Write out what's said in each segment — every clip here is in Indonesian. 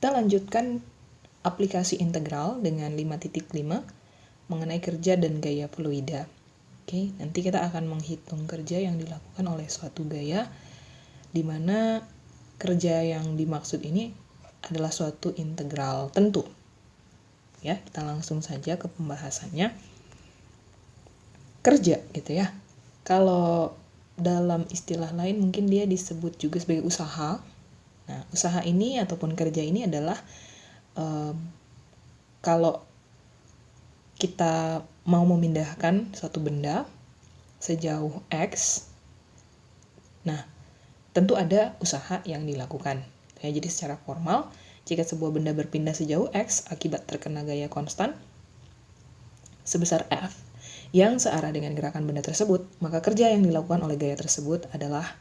Kita lanjutkan aplikasi integral dengan 5.5 mengenai kerja dan gaya fluida. Oke, nanti kita akan menghitung kerja yang dilakukan oleh suatu gaya, di mana kerja yang dimaksud ini adalah suatu integral tentu. Ya, kita langsung saja ke pembahasannya. Kerja gitu ya. Kalau dalam istilah lain mungkin dia disebut juga sebagai usaha. Nah, usaha ini ataupun kerja ini adalah kalau kita mau memindahkan suatu benda sejauh X, nah tentu ada usaha yang dilakukan. Ya, jadi secara formal, jika sebuah benda berpindah sejauh X akibat terkena gaya konstan sebesar F yang searah dengan gerakan benda tersebut, maka kerja yang dilakukan oleh gaya tersebut adalah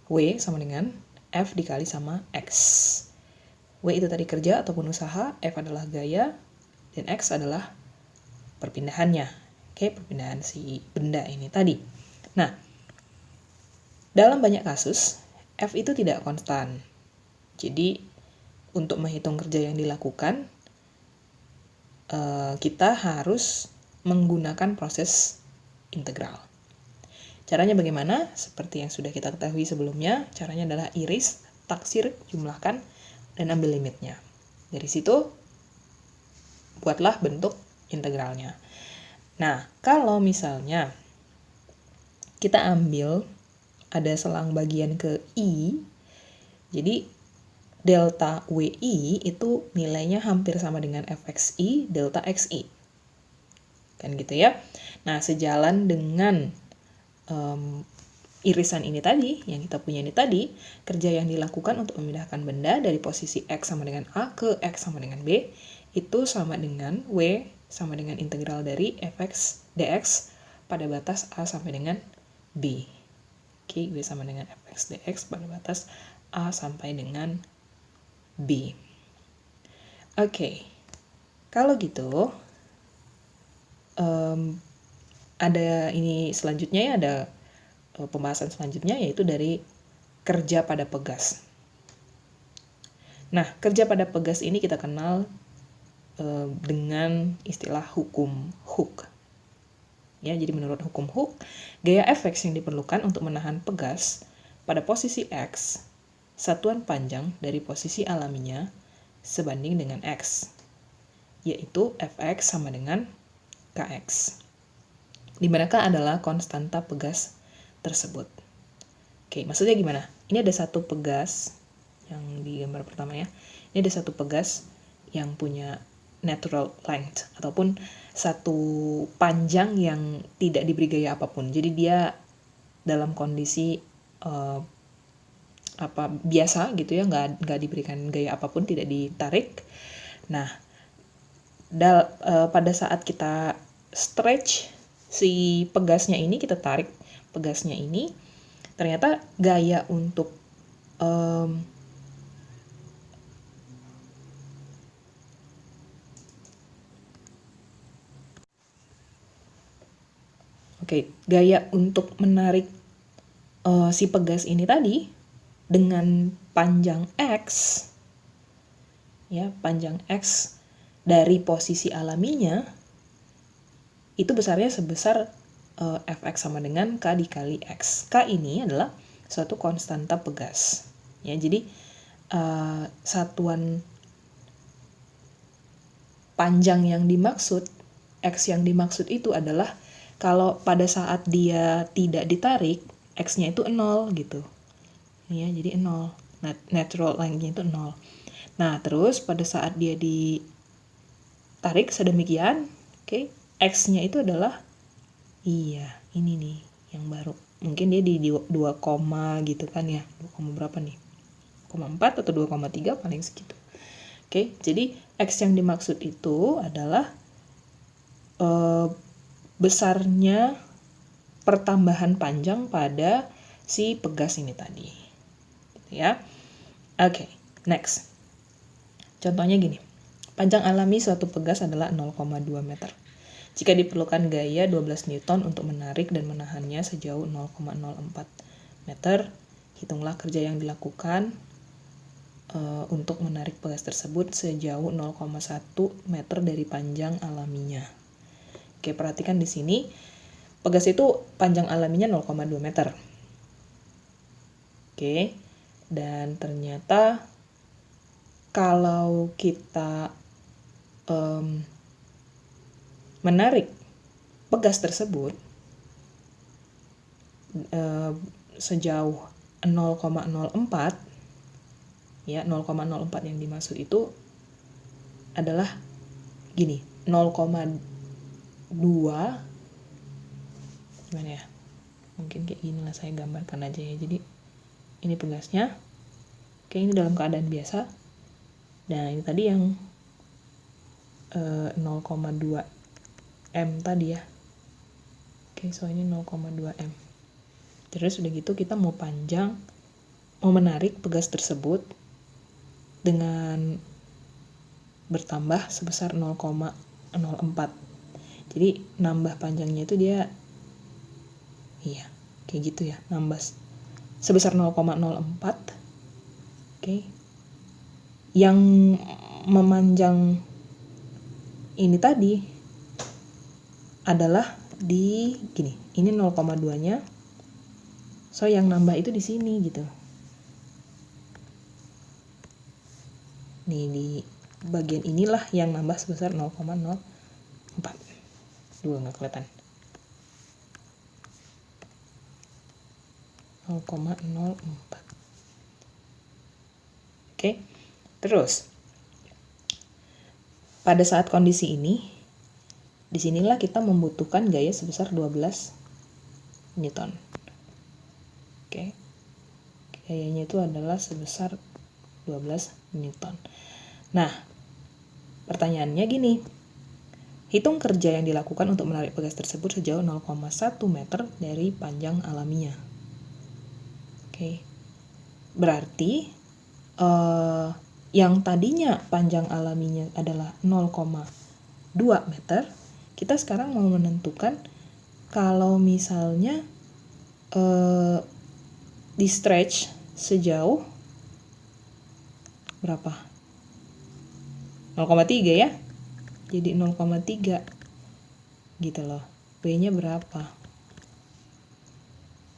W sama dengan F dikali sama X. W itu tadi kerja ataupun usaha, F adalah gaya, dan X adalah perpindahannya. Oke, perpindahan si benda ini tadi. Nah, dalam banyak kasus, F itu tidak konstan. Jadi, untuk menghitung kerja yang dilakukan, kita harus menggunakan proses integral. Caranya bagaimana? Seperti yang sudah kita ketahui sebelumnya, caranya adalah iris, taksir, jumlahkan, dan ambil limitnya. Dari situ, buatlah bentuk integralnya. Nah, kalau misalnya kita ambil ada selang bagian ke I, jadi delta WI itu nilainya hampir sama dengan fxi delta xi. Kan gitu ya. Nah, sejalan dengan irisan ini tadi, yang kita punya ini tadi, kerja yang dilakukan untuk memindahkan benda dari posisi X sama dengan A ke X sama dengan B, itu sama dengan W sama dengan integral dari fx dx pada batas A sampai dengan B. Oke, W sama dengan fx dx pada batas A sampai dengan B. Oke, kalau gitu, ada ini selanjutnya ya, ada pembahasan selanjutnya yaitu dari kerja pada pegas. Nah, kerja pada pegas ini kita kenal dengan istilah hukum Hooke. Ya, jadi menurut hukum Hooke, gaya Fx yang diperlukan untuk menahan pegas pada posisi X, satuan panjang dari posisi alaminya sebanding dengan X, yaitu Fx sama dengan Kx. Di manakah adalah konstanta pegas tersebut. Oke, maksudnya gimana? Ini ada satu pegas yang di gambar pertama ya. Ini ada satu pegas yang punya natural length ataupun satu panjang yang tidak diberi gaya apapun. Jadi dia dalam kondisi biasa gitu ya, nggak diberikan gaya apapun, tidak ditarik. Nah, pada saat kita stretch si pegasnya ini, kita tarik pegasnya ini, ternyata gaya untuk gaya untuk menarik si pegas ini tadi dengan panjang X, ya, panjang X dari posisi alaminya itu besarnya sebesar Fx sama dengan K dikali X. K ini adalah suatu konstanta pegas. Ya, jadi satuan panjang yang dimaksud, X yang dimaksud itu adalah kalau pada saat dia tidak ditarik, X-nya itu 0 gitu. Ya, jadi 0. Natural length-nya itu 0. Nah, terus pada saat dia ditarik sedemikian, oke, X-nya itu adalah ini nih yang baru. Mungkin dia di 2, gitu kan ya. 2, berapa nih? 2,4 atau 2,3 paling segitu. Oke, jadi X yang dimaksud itu adalah besarnya pertambahan panjang pada si pegas ini tadi. Gitu ya. Oke, next. Contohnya gini. Panjang alami suatu pegas adalah 0,2 meter. Jika diperlukan gaya 12 Newton untuk menarik dan menahannya sejauh 0,04 meter, hitunglah kerja yang dilakukan untuk menarik pegas tersebut sejauh 0,1 meter dari panjang alaminya. Oke, perhatikan di sini pegas itu panjang alaminya 0,2 meter. Oke, dan ternyata kalau kita menarik pegas tersebut sejauh 0,04, ya 0,04 yang dimaksud itu adalah gini, 0,2 gimana ya, mungkin kayak gini lah, saya gambarkan aja ya. Jadi ini pegasnya, oke, ini dalam keadaan biasa. Nah ini tadi yang 0,2 M tadi ya. Oke, so ini 0,2 M. Terus udah gitu kita mau menarik pegas tersebut dengan bertambah sebesar 0,04. Jadi nambah panjangnya itu dia, iya kayak gitu ya, nambah sebesar 0,04. Oke, yang memanjang ini tadi adalah di gini, ini 0,2 nya, so yang nambah itu di sini gitu. Nih di bagian inilah yang nambah sebesar 0,04. Nggak kelihatan. 0,04. Oke, terus pada saat kondisi ini, disinilah kita membutuhkan gaya sebesar 12 Newton. Oke, gayanya itu adalah sebesar 12 Newton. Nah, pertanyaannya gini, hitung kerja yang dilakukan untuk menarik pegas tersebut sejauh 0,1 meter dari panjang alaminya. Oke, berarti yang tadinya panjang alaminya adalah 0,2 meter, kita sekarang mau menentukan kalau misalnya di stretch sejauh berapa? 0,3 ya. Jadi 0,3 gitu loh. B-nya berapa?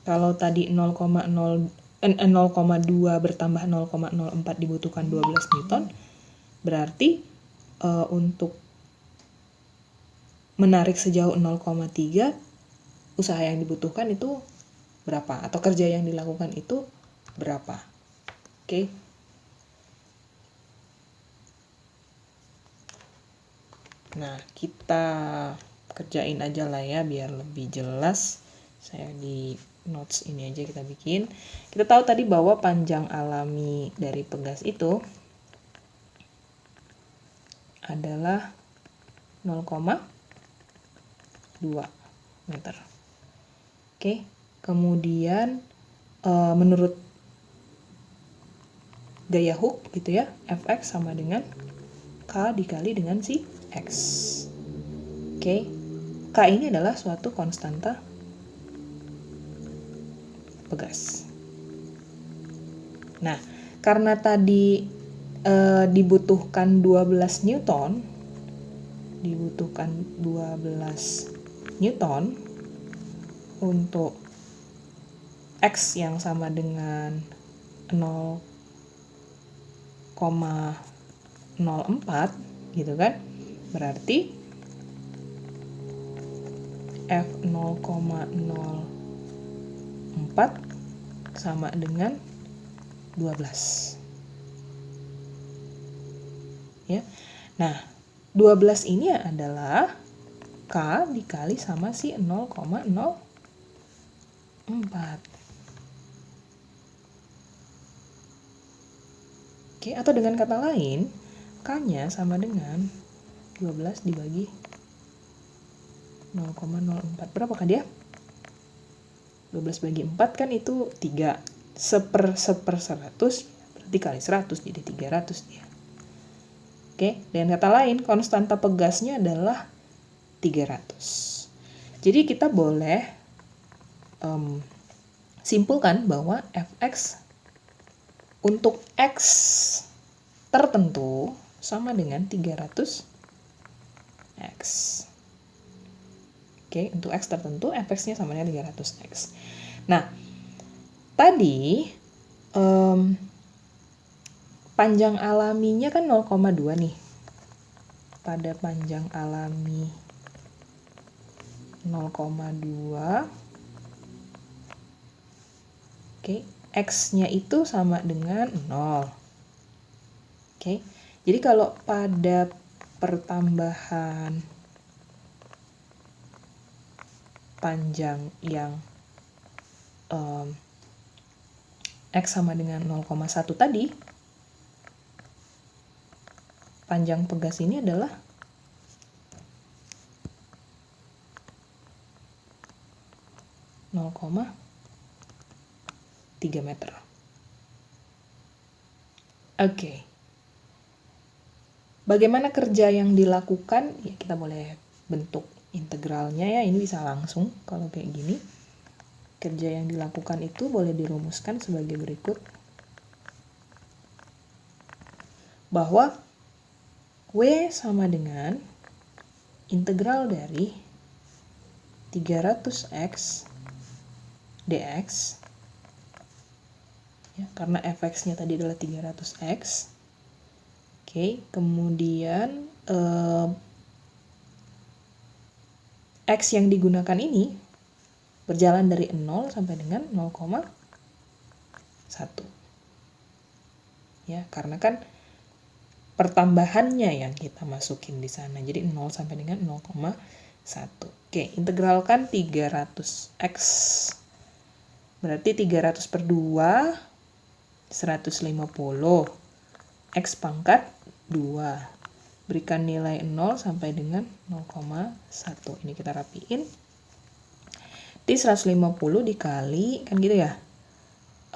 Kalau tadi 0,2 bertambah 0,04 dibutuhkan 12 Newton, berarti untuk menarik sejauh 0,3 usaha yang dibutuhkan itu berapa, atau kerja yang dilakukan itu berapa. Oke. Nah, kita kerjain aja lah ya biar lebih jelas. Saya di notes ini aja kita bikin. Kita tahu tadi bahwa panjang alami dari pegas itu adalah 0,2 meter. Oke, kemudian menurut gaya Hooke gitu ya, Fx sama dengan K dikali dengan si X. Oke, K ini adalah suatu konstanta pegas. Nah, karena tadi dibutuhkan 12 Newton, untuk X yang sama dengan 0,04 gitu kan, berarti F 0,04 sama dengan 12 ya. Nah, 12 ini adalah K dikali sama si 0,04. Oke, atau dengan kata lain, K-nya sama dengan 12 dibagi 0,04. Berapakah dia? 12 bagi 4 kan itu 3. 1/100 berarti kali 100 jadi 300 dia. Oke, dengan kata lain konstanta pegasnya adalah 300. Jadi kita boleh simpulkan bahwa Fx untuk X tertentu sama dengan 300 X. Oke, untuk X tertentu fx-nya sama dengan 300 X. Nah, tadi panjang alaminya kan 0,2 nih. Pada panjang alami 0,2, oke, X-nya itu sama dengan 0. Oke, jadi kalau pada pertambahan panjang yang X sama dengan 0,1 tadi, panjang pegas ini adalah 0,3 meter. Oke. Bagaimana kerja yang dilakukan? Ya, kita boleh bentuk integralnya ya, ini bisa langsung kalau kayak gini. Kerja yang dilakukan itu boleh dirumuskan sebagai berikut. Bahwa W sama dengan integral dari 300X dx, ya, karena fx-nya tadi adalah 300X. Oke, kemudian X yang digunakan ini berjalan dari 0 sampai dengan 0,1. Ya, karena kan pertambahannya yang kita masukin di sana. Jadi 0 sampai dengan 0,1. Oke, integralkan 300X. Berarti 300 per 2, 150. X pangkat 2. Berikan nilai 0 sampai dengan 0,1. Ini kita rapiin. Di 150 dikali, kan gitu ya.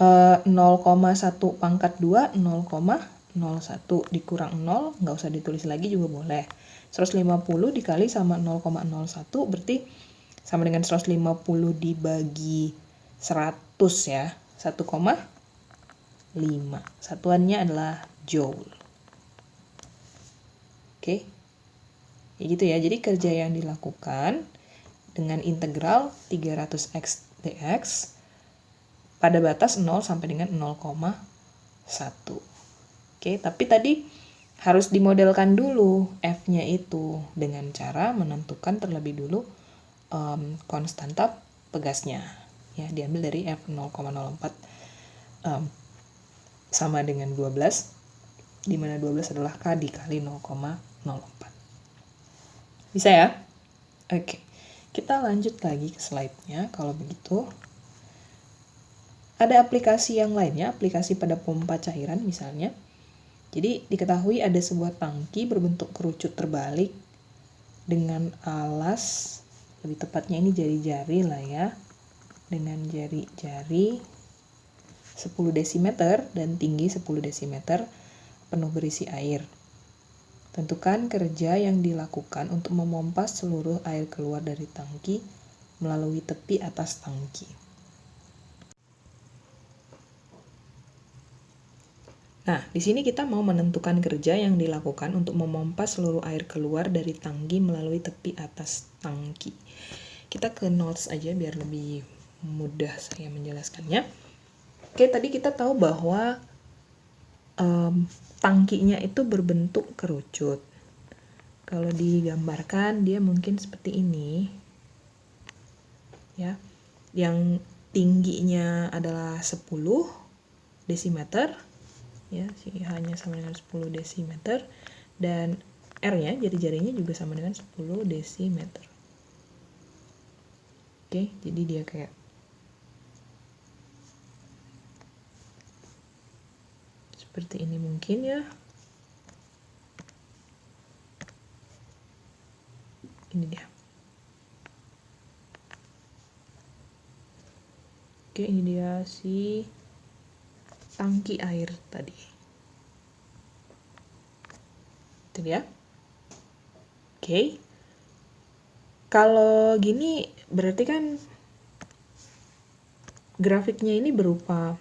0,1 pangkat 2, 0,01. Dikurang 0, nggak usah ditulis lagi juga boleh. 150 dikali sama 0,01, berarti sama dengan 150 dibagi 100 ya. 1,5. Satuannya adalah joule. Oke, ya gitu ya. Jadi kerja yang dilakukan dengan integral 300x dx pada batas 0 sampai dengan 0,1. Oke, tapi tadi harus dimodelkan dulu f-nya itu dengan cara menentukan terlebih dulu konstanta pegasnya. Ya, diambil dari f 0,04 sama dengan 12, di mana 12 adalah k dikali 0,04. Bisa ya? Oke, kita lanjut lagi ke slide-nya. Kalau begitu, ada aplikasi yang lainnya, aplikasi pada pompa cairan misalnya. Jadi diketahui ada sebuah tangki berbentuk kerucut terbalik dengan alas, lebih tepatnya ini jari-jari lah ya, dengan jari-jari 10 desimeter dan tinggi 10 desimeter, penuh berisi air. Tentukan kerja yang dilakukan untuk memompa seluruh air keluar dari tangki melalui tepi atas tangki. Nah, di sini kita mau menentukan kerja yang dilakukan untuk memompa seluruh air keluar dari tangki melalui tepi atas tangki. Kita ke notes aja biar lebih mudah saya menjelaskannya. Oke, tadi kita tahu bahwa tangkinya itu berbentuk kerucut. Kalau digambarkan dia mungkin seperti ini. Ya. Yang tingginya adalah 10 desimeter. Ya, hanya sama dengan 10 desimeter dan R-nya, jari-jarinya juga sama dengan 10 desimeter. Oke, jadi dia kayak seperti ini mungkin ya. Ini dia. Oke, ini dia si tangki air tadi. Itu dia. Oke. Kalau gini berarti kan grafiknya ini berupa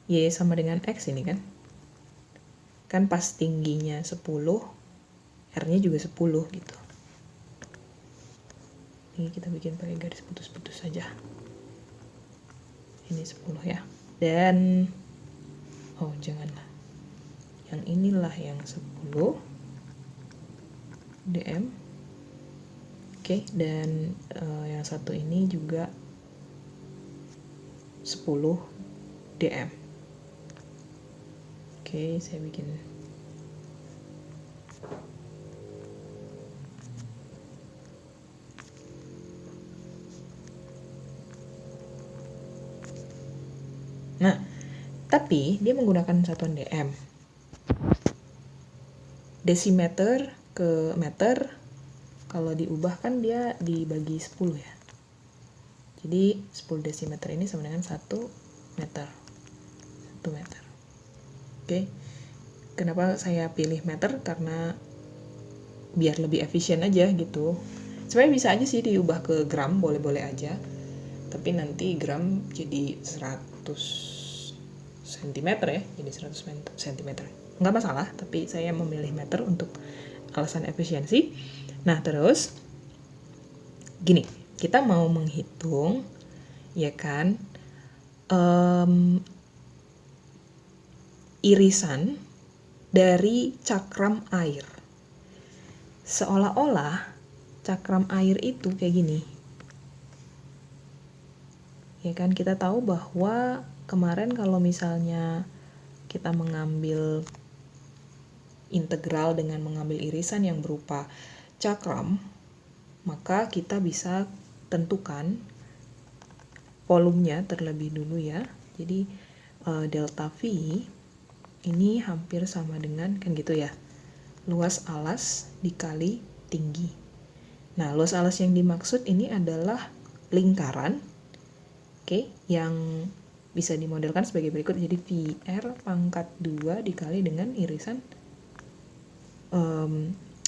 Y sama dengan X ini kan. Kan pas tingginya 10, R-nya juga 10 gitu. Ini kita bikin pakai garis putus-putus saja. Ini 10 ya. Dan oh janganlah. Yang inilah yang 10 dm. Oke, dan yang satu ini juga 10 dm. Oke, saya bikin nah, tapi dia menggunakan satuan dm. Desimeter ke meter, kalau diubah kan dia dibagi 10 ya. Jadi 10 desimeter ini sama dengan 1 meter. 1 meter. Oke. Kenapa saya pilih meter? Karena biar lebih efisien aja gitu. Sebenarnya bisa aja sih diubah ke gram, boleh-boleh aja. Tapi nanti gram jadi 100 cm ya, jadi 100 cm. Nggak masalah, tapi saya memilih meter untuk alasan efisiensi. Nah, terus gini, kita mau menghitung ya kan irisan dari cakram air. Seolah-olah cakram air itu kayak gini. Ya kan, kita tahu bahwa kemarin kalau misalnya kita mengambil integral dengan mengambil irisan yang berupa cakram, maka kita bisa tentukan volumenya terlebih dulu ya. Jadi delta V ini hampir sama dengan, kan gitu ya, luas alas dikali tinggi. Nah, luas alas yang dimaksud ini adalah lingkaran, oke, yang bisa dimodelkan sebagai berikut. Jadi VR pangkat 2 dikali dengan irisan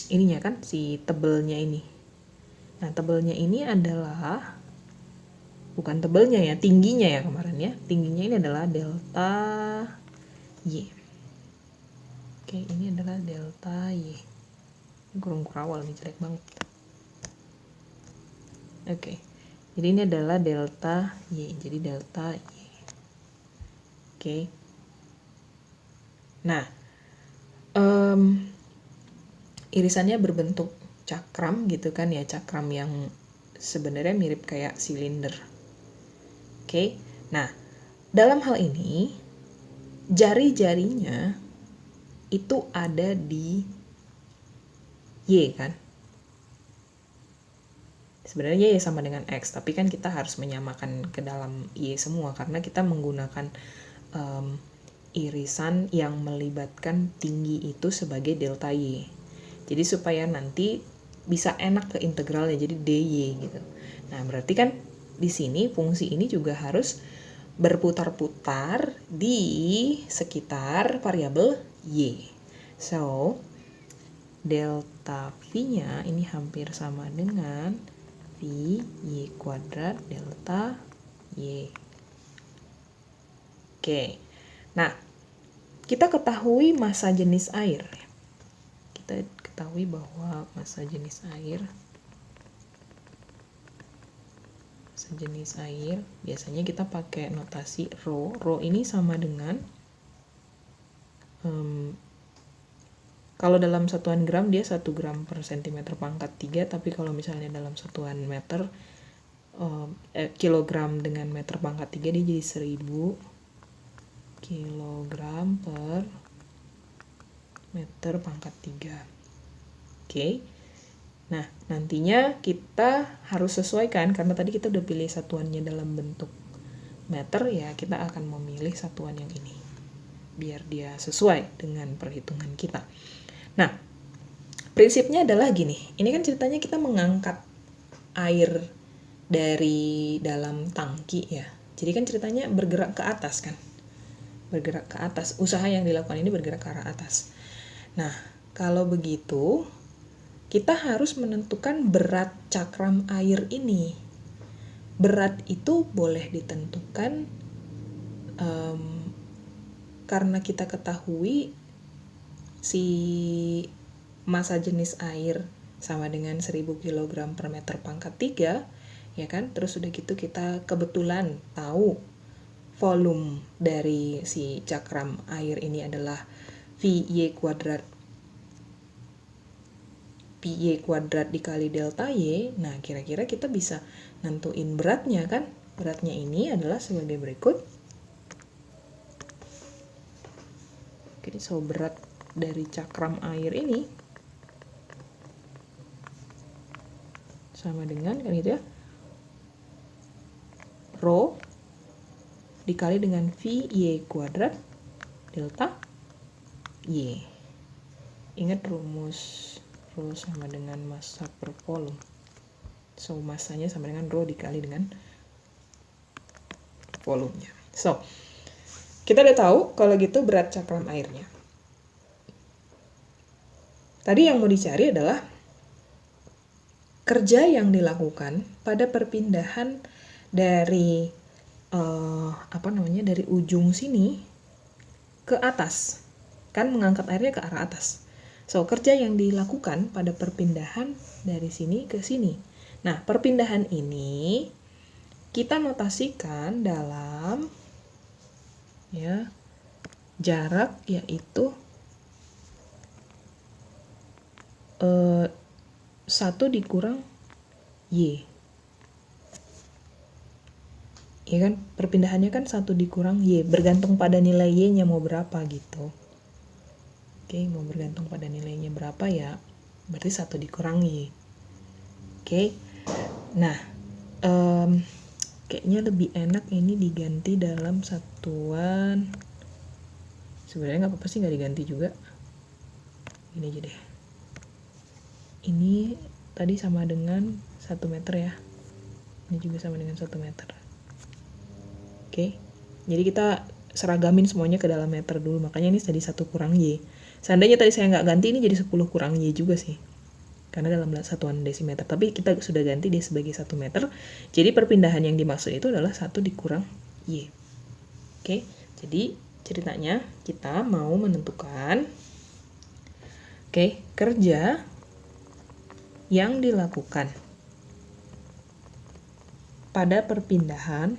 ininya kan, si tebelnya ini. Nah, tebelnya ini adalah, bukan tebelnya ya, tingginya ya kemarin ya. Tingginya ini adalah delta Y. Oke, ini adalah delta Y. Ini kurung kurawal nih, jelek banget. Oke, jadi ini adalah delta Y. Jadi delta Y. Oke. Nah, irisannya berbentuk cakram gitu kan ya, cakram yang sebenarnya mirip kayak silinder. Oke. Nah, dalam hal ini jari-jarinya itu ada di Y kan. Sebenarnya Y sama dengan X, tapi kan kita harus menyamakan ke dalam Y semua karena kita menggunakan irisan yang melibatkan tinggi itu sebagai delta Y. Jadi supaya nanti bisa enak ke integralnya, jadi dy gitu. Nah, berarti kan di sini fungsi ini juga harus berputar-putar di sekitar variabel Y. So, delta V-nya ini hampir sama dengan V Y kuadrat delta Y. Oke, nah kita ketahui massa jenis air. Kita ketahui bahwa massa jenis air biasanya kita pakai notasi rho. Rho ini sama dengan kalau dalam satuan gram dia 1 gram per centimeter pangkat 3, tapi kalau misalnya dalam satuan meter kilogram dengan meter pangkat 3 dia jadi 1000 kilogram per meter pangkat 3. Oke. Nah, nantinya kita harus sesuaikan, karena tadi kita udah pilih satuannya dalam bentuk meter, ya kita akan memilih satuan yang ini biar dia sesuai dengan perhitungan kita. Nah, prinsipnya adalah gini. Ini kan ceritanya kita mengangkat air dari dalam tangki ya. Jadi kan ceritanya bergerak ke atas kan. Bergerak ke atas. Usaha yang dilakukan ini bergerak ke arah atas. Nah, kalau begitu kita harus menentukan berat cakram air ini. Berat itu boleh ditentukan karena kita ketahui si massa jenis air sama dengan 1000 kg per meter pangkat 3, ya kan? Terus udah gitu kita kebetulan tahu volume dari si cakram air ini adalah VY kuadrat dikali delta Y. Nah, kira-kira kita bisa nentuin beratnya kan? Beratnya ini adalah sebagai berikut. Oke, so berat dari cakram air ini sama dengan kan gitu ya, rho dikali dengan VY kuadrat delta Y. Ingat rumus rho sama dengan massa per volume. So, massanya sama dengan rho dikali dengan volumenya. So, kita udah tahu kalau gitu berat cakram airnya. Tadi yang mau dicari adalah kerja yang dilakukan pada perpindahan dari dari ujung sini ke atas, kan mengangkat airnya ke arah atas. So, kerja yang dilakukan pada perpindahan dari sini ke sini. Nah, perpindahan ini kita notasikan dalam ya jarak, yaitu 1 dikurang Y. Ya kan, perpindahannya kan 1 dikurang Y, bergantung pada nilai Y-nya mau berapa gitu. Oke, mau bergantung pada nilainya berapa ya, berarti 1 dikurang Y. Oke, nah kayaknya lebih enak ini diganti dalam satuan. Sebenarnya nggak apa-apa sih nggak diganti juga. Ini aja deh. Ini tadi sama dengan 1 meter ya. Ini juga sama dengan 1 meter. Oke, jadi kita seragamin semuanya ke dalam meter dulu. Makanya ini tadi 1 kurang Y. Seandainya tadi saya nggak ganti, ini jadi 10 kurang Y juga sih. Karena dalam satuan desimeter. Tapi kita sudah ganti dia sebagai 1 meter. Jadi perpindahan yang dimaksud itu adalah 1 dikurang Y. Oke, jadi ceritanya kita mau menentukan kerja yang dilakukan pada perpindahan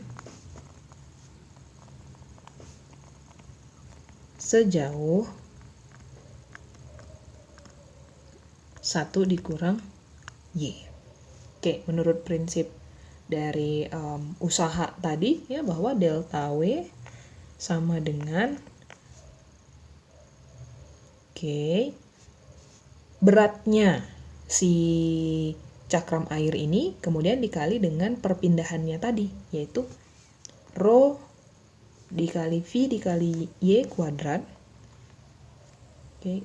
sejauh 1 dikurang Y. Oke, menurut prinsip dari usaha tadi ya, bahwa delta W sama dengan beratnya si cakram air ini kemudian dikali dengan perpindahannya tadi, yaitu rho dikali V dikali Y kuadrat.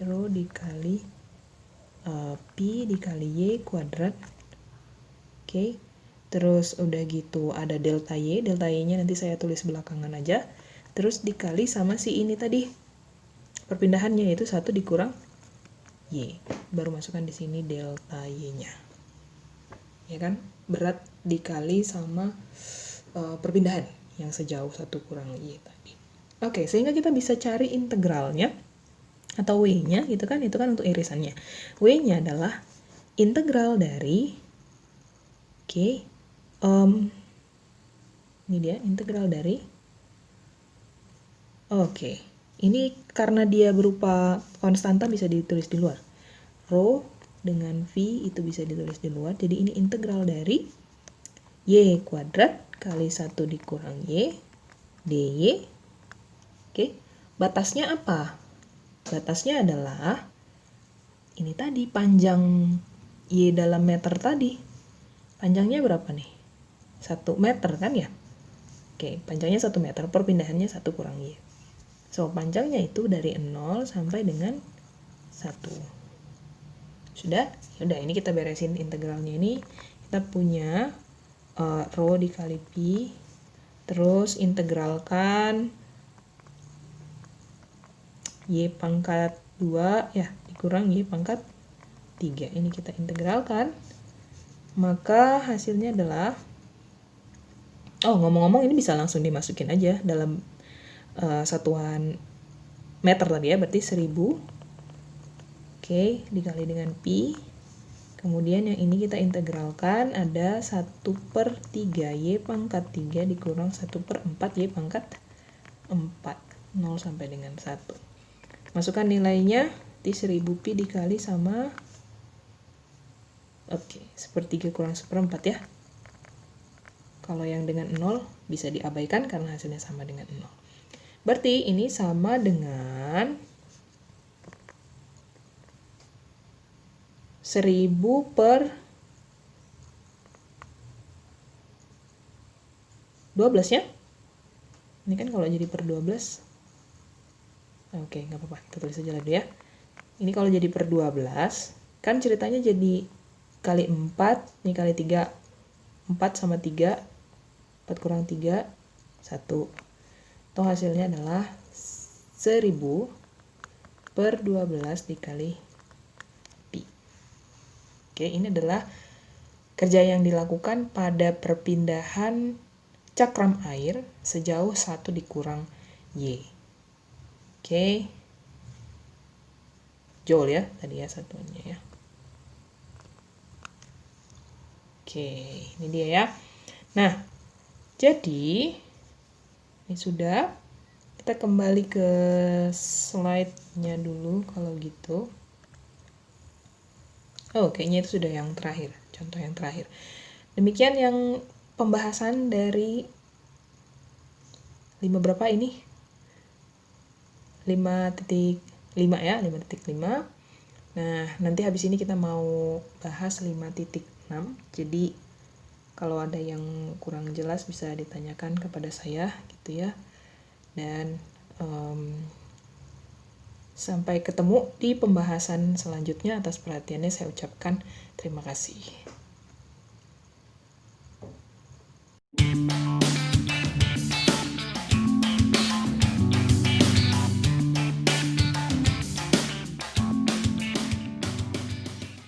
Rho dikali Pi dikali Y kuadrat. Terus udah gitu ada delta Y nya nanti saya tulis belakangan aja. Terus dikali sama si ini tadi perpindahannya, yaitu 1 dikurang Y. Baru masukkan di sini delta Y-nya. Ya kan? Berat dikali sama perpindahan yang sejauh 1 kurang Y tadi. Oke, sehingga kita bisa cari integralnya atau W-nya gitu kan, itu kan untuk irisannya. W-nya adalah integral dari ini dia integral dari ini karena dia berupa konstanta bisa ditulis di luar. Rho dengan V itu bisa ditulis di luar. Jadi ini integral dari Y kuadrat kali 1 dikurang Y dy. Batasnya apa? Batasnya adalah ini tadi, panjang Y dalam meter tadi. Panjangnya berapa nih? 1 meter kan ya? Panjangnya 1 meter, perpindahannya 1 kurang Y. So, panjangnya itu dari 0 sampai dengan 1. Sudah? Yaudah, ini kita beresin integralnya ini. Kita punya rho dikali pi. Terus integralkan Y pangkat 2 ya dikurang Y pangkat 3. Ini kita integralkan. Maka hasilnya adalah ngomong-ngomong ini bisa langsung dimasukin aja dalam satuan meter tadi ya, berarti 1000. Oke, dikali dengan pi. Kemudian yang ini kita integralkan, ada 1/3 Y pangkat 3 dikurang 1/4 Y pangkat 4. 0 sampai dengan 1. Masukkan nilainya di 1000 pi dikali sama, oke, 1/3 kurang 1/4 ya. Kalau yang dengan 0 bisa diabaikan karena hasilnya sama dengan 0. Berarti ini sama dengan 1000/12 ya. Ini kan kalau jadi per 12. Oke, nggak apa-apa, kita tulis aja dulu ya. Ini kalau jadi per 12, kan ceritanya jadi kali 4, ini kali 3. 4 sama 3, 4 kurang 3, 1. Atau hasilnya adalah 1000/12 dikali pi. Oke, ini adalah kerja yang dilakukan pada perpindahan cakram air sejauh 1 dikurang Y. Oke. Joule ya, tadi ya satunya ya. Oke, ini dia ya. Nah, jadi ini sudah. Kita kembali ke slide-nya dulu kalau gitu. Oh, kayaknya itu sudah yang terakhir, contoh yang terakhir. Demikian yang pembahasan dari 5 berapa ini? 5.5 ya, 5.5. Nah, nanti habis ini kita mau bahas 5.6. Jadi kalau ada yang kurang jelas bisa ditanyakan kepada saya gitu ya. Dan sampai ketemu di pembahasan selanjutnya. Atas perhatiannya saya ucapkan terima kasih.